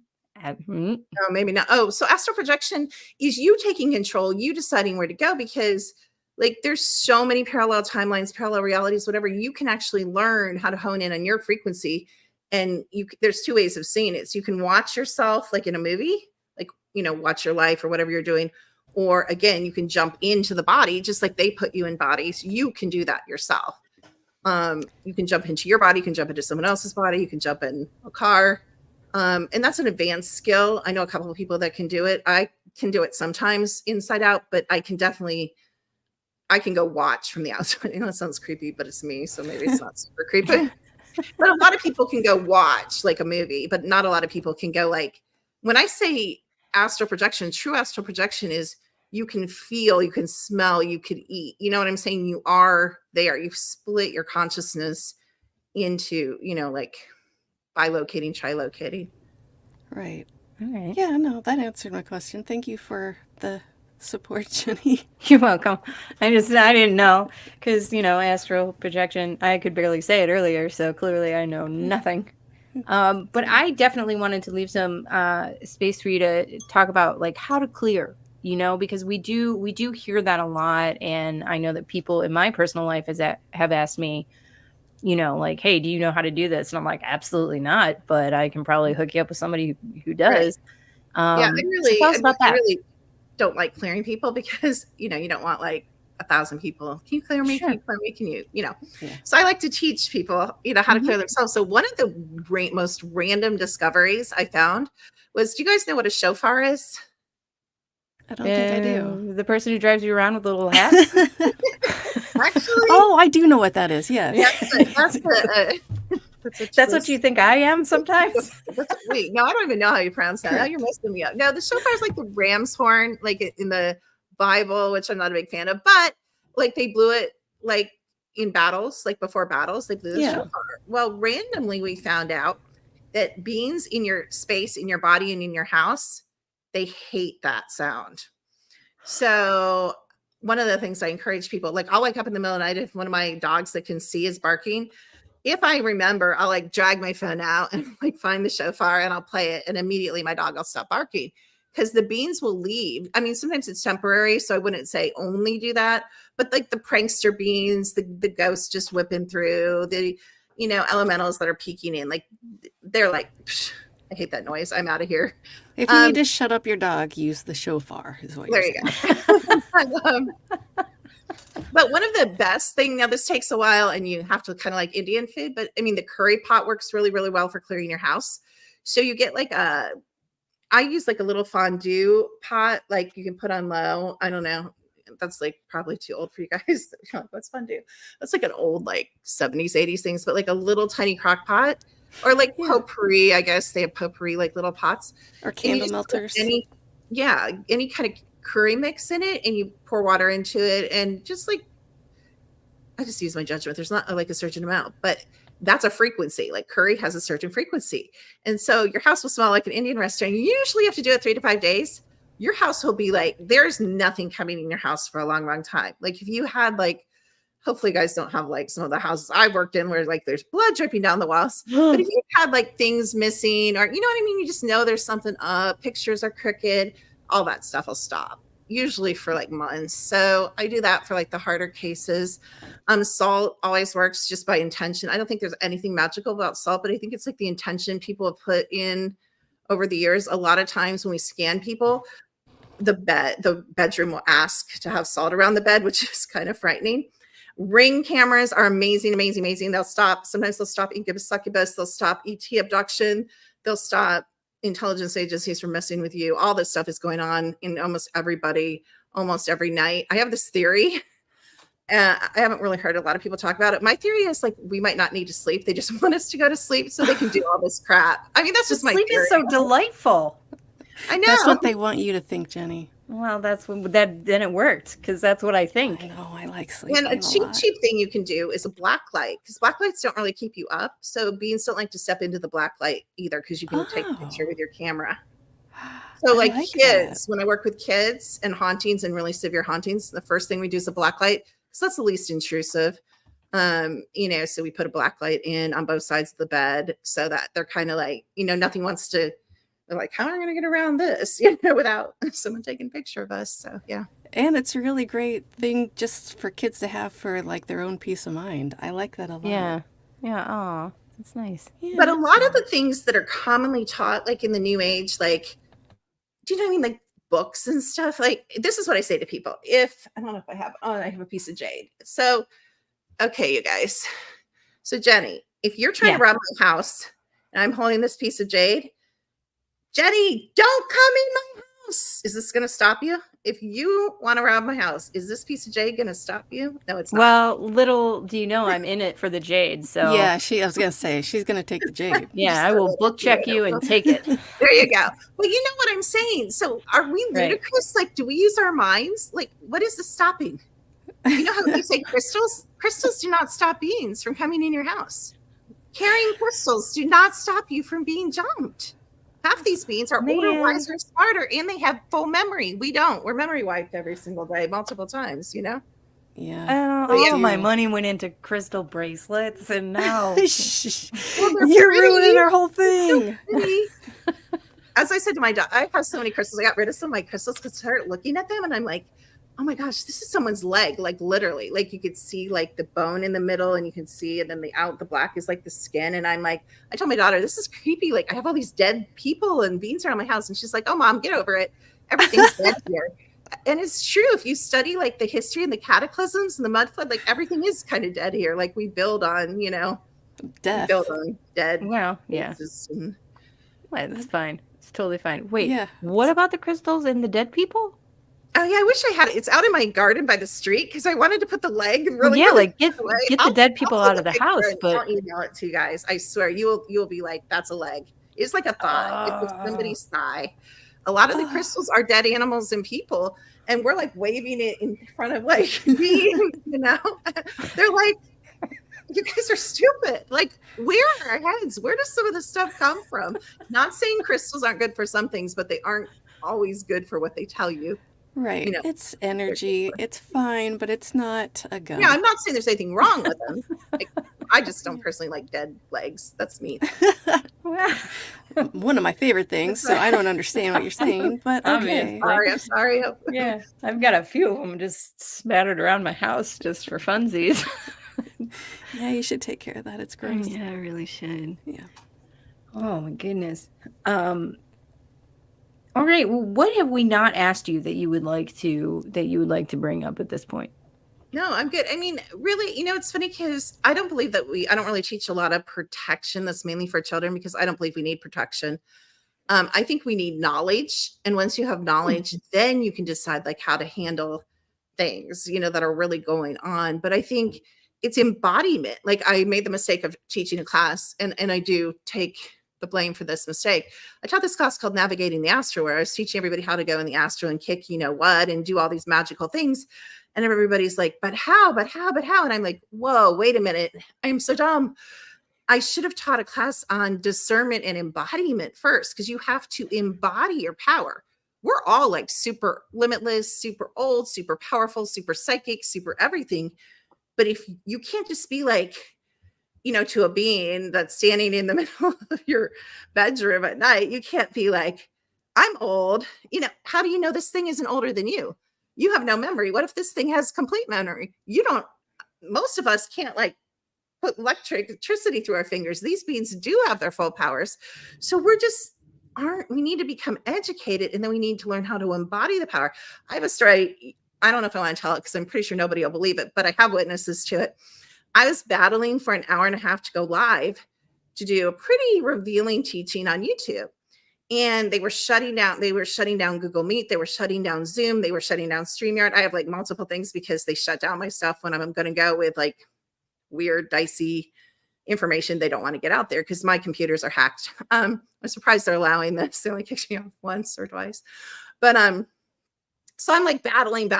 No, maybe not. Oh, so astral projection is you taking control, you deciding where to go, because like there's so many parallel timelines, parallel realities, whatever. You can actually learn how to hone in on your frequency. And there's two ways of seeing it. So you can watch yourself like in a movie, like, watch your life or whatever you're doing. Or again, you can jump into the body, just like they put you in bodies. You can do that yourself. You can jump into your body. You can jump into someone else's body. You can jump in a car. And that's an advanced skill. I know a couple of people that can do it. I can do it sometimes inside out, but I can go watch from the outside. It sounds creepy, but it's me. So maybe it's not super creepy. But a lot of people can go watch like a movie, but not a lot of people can go like, when I say astral projection, true astral projection is you can feel, you can smell, you could eat. You know what I'm saying? You are there. You've split your consciousness into, like bilocating, trilocating. Right. All right. Yeah, no, that answered my question. Thank you for the support, Jeni. You're welcome. I didn't know, because, astral projection, I could barely say it earlier, so clearly I know nothing. But I definitely wanted to leave some space for you to talk about like how to clear, because we do hear that a lot. And I know that people in my personal life have asked me, like, hey, do you know how to do this? And I'm like, absolutely not, but I can probably hook you up with somebody who does. Right. Yeah, so tell us about that. I really don't like clearing people because, you don't want like 1,000 people. Can you clear me? Sure. Can you clear me? Can you, Yeah. So I like to teach people, how to clear themselves. So one of the most random discoveries I found was, do you guys know what a shofar is? I don't think I do. The person who drives you around with a little hat? Actually, oh, I do know what that is. Yes. That's what you think I am sometimes? Wait, no, I don't even know how you pronounce that. Now you're messing me up. No, the shofar is like the ram's horn, like in the Bible, which I'm not a big fan of, but like they blew it like in battles, like before battles, they blew the shofar. Well, randomly we found out that beings in your space, in your body, and in your house, they hate that sound. So one of the things I encourage people, like I'll wake up in the middle of the night if one of my dogs that can see is barking. If I remember, I'll like drag my phone out and like find the shofar and I'll play it, and immediately my dog will stop barking, because the beans will leave. I mean, sometimes it's temporary, so I wouldn't say only do that, but like the prankster beans, the ghosts just whipping through, the elementals that are peeking in, like they're like, I hate that noise. I'm out of here. If you need to shut up your dog, use the shofar. Is what there you're you saying. go. But one of the best thing, now this takes a while and you have to kind of like Indian food, but I mean, the curry pot works really, really well for clearing your house. So you get like I use like a little fondue pot, like you can put on low. I don't know. That's like probably too old for you guys. You're like, what's fondue? That's like an old like 70s, 80s things, but like a little tiny crock pot or like potpourri. I guess they have potpourri, like little pots. Or candle melters. Any kind of curry mix in it, and you pour water into it, and just like, I just use my judgment. There's not like a certain amount, but that's a frequency. Like curry has a certain frequency. And so your house will smell like an Indian restaurant. You usually have to do it 3 to 5 days. Your house will be like, there's nothing coming in your house for a long, long time. Like if you had like, hopefully you guys don't have like some of the houses I worked in where like there's blood dripping down the walls. But if you had like things missing, or you know what I mean? You just know there's something up, pictures are crooked, all that stuff will stop. Usually for like months. So I do that for like the harder cases. Salt always works just by intention. I don't think there's anything magical about salt, but I think it's like the intention people have put in over the years. A lot of times when we scan people, the bedroom will ask to have salt around the bed, which is kind of frightening. Ring cameras are amazing, amazing, amazing. Sometimes they'll stop incubus, succubus, they'll stop ET abduction, they'll stop intelligence agencies from messing with you. All this stuff is going on in almost everybody, almost every night. I have this theory. I haven't really heard a lot of people talk about it. My theory is like, we might not need to sleep. They just want us to go to sleep so they can do all this crap. I mean, that's just my sleep theory. Is so delightful. I know. That's what they want you to think, Jeni. Well, then it worked because that's what I think. I know, I like sleeping. And a cheap thing you can do is a black light, because black lights don't really keep you up. So beings don't like to step into the black light either, because you can take a picture with your camera. So like kids, when I work with kids and hauntings and really severe hauntings, the first thing we do is a black light, because that's the least intrusive. So we put a black light in on both sides of the bed so that they're kind of like, nothing wants to. They're like, how am I going to get around this, without someone taking a picture of us? So, yeah. And it's a really great thing just for kids to have for like their own peace of mind. I like that a lot. Yeah. Yeah. Oh, that's nice. Yeah, but a lot of the things that are commonly taught, like in the new age, like, do you know what I mean? Like books and stuff. Like, this is what I say to people. I don't know if I have a piece of jade. So, okay, you guys. So Jeni, if you're trying to rob my house and I'm holding this piece of jade, Jeni, don't come in my house. Is this going to stop you? If you want to rob my house, is this piece of jade going to stop you? No, it's not. Well, little do you know, I'm in it for the jade. So yeah, I was going to say, she's going to take the jade. Yeah, I will book check you and take it. There you go. Well, you know what I'm saying. So are we ludicrous? Like, do we use our minds? Like, what is the stopping? You know how you say crystals? Crystals do not stop beings from coming in your house. Carrying crystals do not stop you from being jumped. Half these beings are older, wiser, smarter, and they have full memory. We don't. We're memory wiped every single day, multiple times, Yeah. All my money went into crystal bracelets, and now you're ruining our whole thing. As I said to my daughter, I have so many crystals. I got rid of some of my crystals because I started looking at them, and I'm like, oh my gosh, this is someone's leg, like literally. Like you could see like the bone in the middle, and you can see, and then the black is like the skin. And I'm like, I told my daughter, this is creepy. Like I have all these dead people and beings around my house. And she's like, oh mom, get over it. Everything's dead here. And it's true. If you study like the history and the cataclysms and the mud flood, like everything is kind of dead here. Like we build on, death. We build on dead. Well, yeah. And, well, that's fine. It's totally fine. Wait, what about the crystals and the dead people? Oh yeah, I wish I had it. It's out in my garden by the street because I wanted to put the leg really. Well, yeah, like get the dead people out of the house. But I'll email it to you guys. I swear you'll be like, that's a leg. It's like a thigh. It's somebody's thigh. A lot of the crystals are dead animals and people, and we're like waving it in front of like beings. They're like, you guys are stupid. Like, where are our heads? Where does some of this stuff come from? Not saying crystals aren't good for some things, but they aren't always good for what they tell you. Right. It's energy. It's fine, but it's not a gun. Yeah, I'm not saying there's anything wrong with them. Like, I just don't personally like dead legs. That's me. One of my favorite things, so I don't understand what you're saying, but okay. I'm sorry. Yeah, I've got a few of them just spattered around my house just for funsies. Yeah, you should take care of that. It's gross. Yeah, I really should. Yeah. Oh my goodness. All right. Well, what have we not asked you that you would like to bring up at this point? No, I'm good. I mean, really, it's funny because I don't believe that I don't really teach a lot of protection. That's mainly for children because I don't believe we need protection. I think we need knowledge. And once you have knowledge, then you can decide like how to handle things, that are really going on. But I think it's embodiment. Like I made the mistake of teaching a class and I do take the blame for this mistake. I taught this class called Navigating the Astral, where I was teaching everybody how to go in the astral and kick, what, and do all these magical things. And everybody's like, but how? And I'm like, whoa, wait a minute. I'm so dumb. I should have taught a class on discernment and embodiment first, because you have to embody your power. We're all like super limitless, super old, super powerful, super psychic, super everything. But if you can't just be like, to a being that's standing in the middle of your bedroom at night, you can't be like, I'm old. How do you know this thing isn't older than you? You have no memory. What if this thing has complete memory? Most of us can't like put electricity through our fingers. These beings do have their full powers. So we need to become educated, and then we need to learn how to embody the power. I have a story. I don't know if I want to tell it because I'm pretty sure nobody will believe it, but I have witnesses to it. I was battling for an hour and a half to go live to do a pretty revealing teaching on YouTube. And they were shutting down Google Meet. They were shutting down Zoom. They were shutting down StreamYard. I have like multiple things because they shut down my stuff when I'm going to go with like weird, dicey information they don't want to get out there because my computers are hacked. I'm surprised they're allowing this. They only kicked me off once or twice. But so I'm like battling.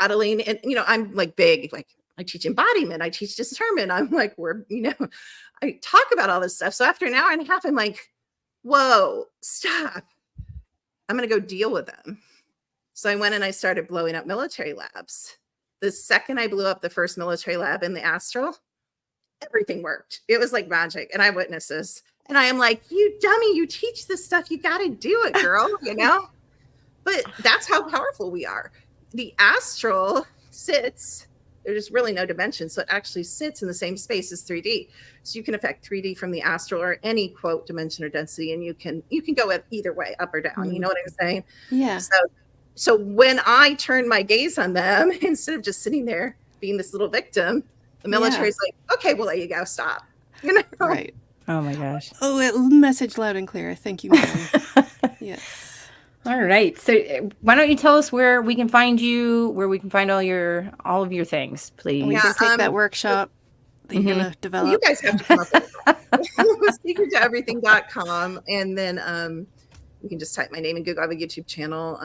And I'm like big, like I teach embodiment, I teach discernment. I'm like, I talk about all this stuff. So after an hour and a half, I'm like, whoa, stop. I'm going to go deal with them. So I went and I started blowing up military labs. The second I blew up the first military lab in the astral, everything worked. It was like magic. And I have witnesses. And I am like, you dummy, you teach this stuff. You got to do it, girl, But that's how powerful we are. The astral sits, there's really no dimension. So it actually sits in the same space as 3D. So you can affect 3D from the astral or any quote dimension or density. And you can go either way, up or down. You know what I'm saying? Yeah. So when I turn my gaze on them, instead of just sitting there being this little victim, the military's like, okay, we'll let you go. Stop. Right. Oh my gosh. Oh, message loud and clear. Thank you, Mary. Yes. All right. So why don't you tell us where we can find you, where we can find all of your things, please. We can take that workshop that you're going to develop. You guys have to come up with secrettoeverything.com. And then you can just type my name in Google. I have a YouTube channel.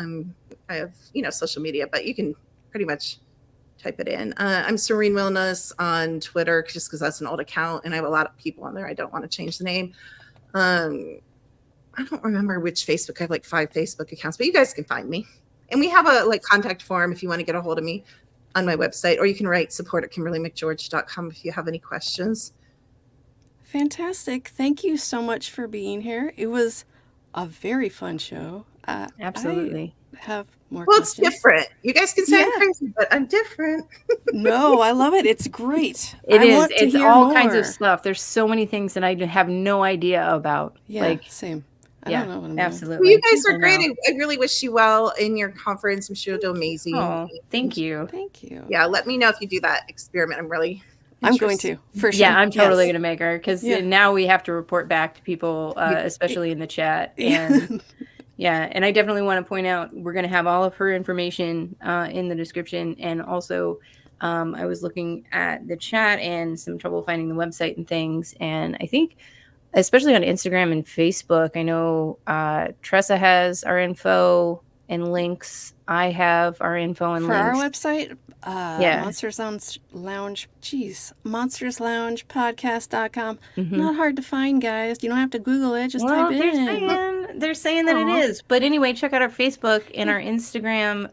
I have, social media, but you can pretty much type it in. I'm Serene Wellness on Twitter, just because that's an old account. And I have a lot of people on there. I don't want to change the name. I don't remember which Facebook. I have like 5 Facebook accounts, but you guys can find me. And we have a contact form if you want to get a hold of me on my website, or you can write support@KimberlyMcGeorge.com if you have any questions. Fantastic. Thank you so much for being here. It was a very fun show. Absolutely. I have more questions. It's different. You guys can say I'm crazy, but I'm different. No, I love it. It's great. It's all kinds of stuff. There's so many things that I have no idea about. Yeah, same. I don't know what I'm absolutely. Well, you guys are great. I really wish you well in your conference. I'm sure you'll do amazing. Oh, thank you. Thank you. Yeah, let me know if you do that experiment. I'm going to, for sure. Yeah, I'm totally going to make her, because now we have to report back to people, especially in the chat. And and I definitely want to point out, we're going to have all of her information in the description. And also, I was looking at the chat and some trouble finding the website and things. And I think, especially on Instagram and Facebook, I know Tressa has our info and links. I have our info and for links. our website. Monsters Lounge. monstersloungepodcast.com. Not hard to find, guys. You don't have to Google it. Just type it in. They're saying that it is. But anyway, check out our Facebook and our Instagram.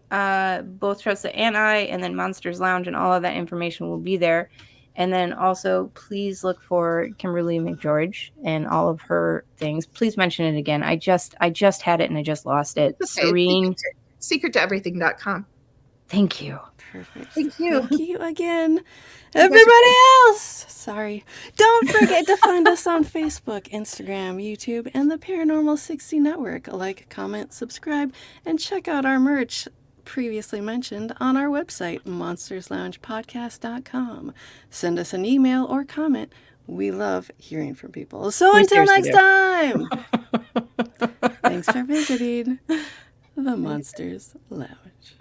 Both Tressa and I, and then Monsters Lounge, and all of that information will be there. And then also, please look for Kimberly McGeorge and all of her things. Please mention it again. I just had it and I just lost it. Okay. Serene. Secrettoeverything.com. Thank you. Perfect. Thank you. Thank you again. Everybody else. Sorry. Don't forget to find us on Facebook, Instagram, YouTube, and the Paranormal 60 Network. Like, comment, subscribe, and check out our merch. previously mentioned on our website, monstersloungepodcast.com. Send us an email or comment. We love hearing from people. So until next time, thanks for visiting the Monsters Lounge.